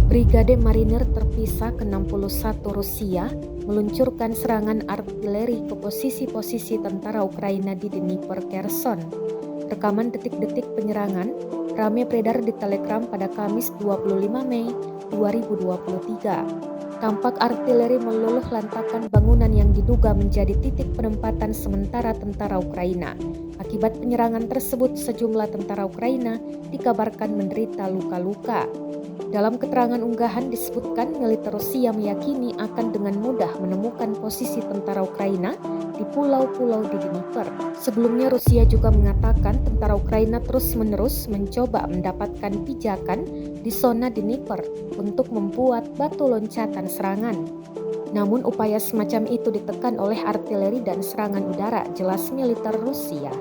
Brigade Marinir terpisah ke-61 Rusia meluncurkan serangan artileri ke posisi-posisi tentara Ukraina di Dnipro Kherson. Rekaman detik-detik penyerangan ramai beredar di Telegram pada Kamis 25 Mei 2023. Tampak artileri meluluh lantakan bangunan yang diduga menjadi titik penempatan sementara tentara Ukraina. Akibat penyerangan tersebut, sejumlah tentara Ukraina dikabarkan menderita luka-luka. Dalam keterangan unggahan disebutkan militer Rusia meyakini akan dengan mudah menemukan posisi tentara Ukraina di pulau-pulau di Dnipro. Sebelumnya Rusia juga mengatakan tentara Ukraina terus-menerus mencoba mendapatkan pijakan di zona Dnipro untuk membuat batu loncatan serangan. Namun upaya semacam itu ditekan oleh artileri dan serangan udara, jelas militer Rusia.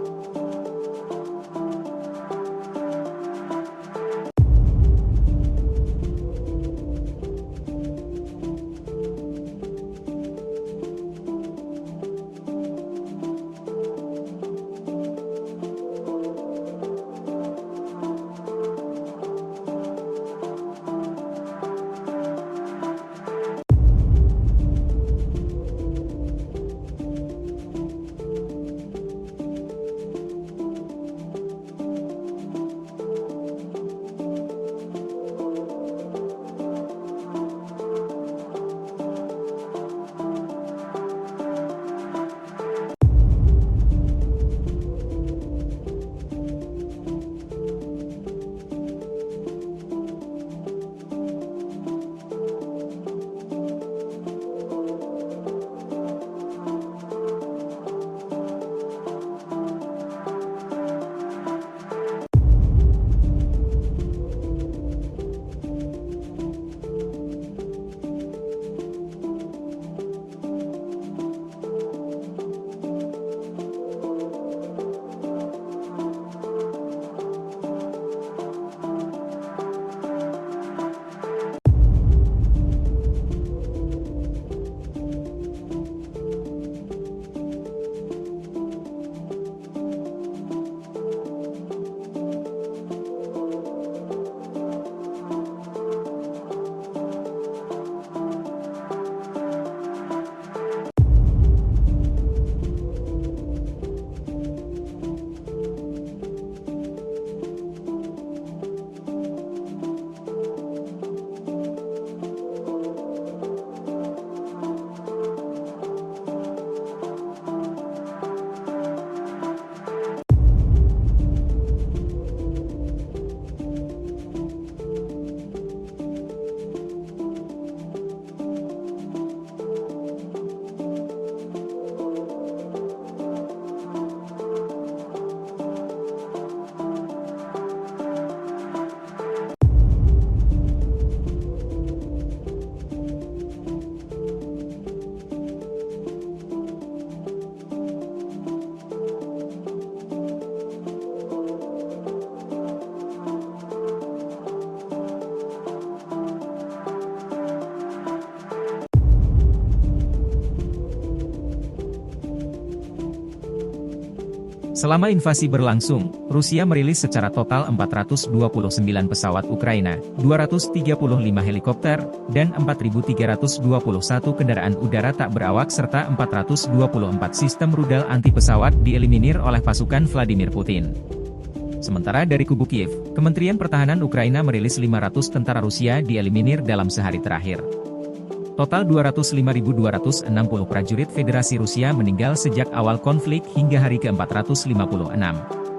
Selama invasi berlangsung, Rusia merilis secara total 429 pesawat Ukraina, 235 helikopter, dan 4.321 kendaraan udara tak berawak serta 424 sistem rudal anti-pesawat dieliminir oleh pasukan Vladimir Putin. Sementara dari kubu Kiev, Kementerian Pertahanan Ukraina merilis 500 tentara Rusia dieliminir dalam sehari terakhir. Total 205.260 prajurit Federasi Rusia meninggal sejak awal konflik hingga hari ke-456.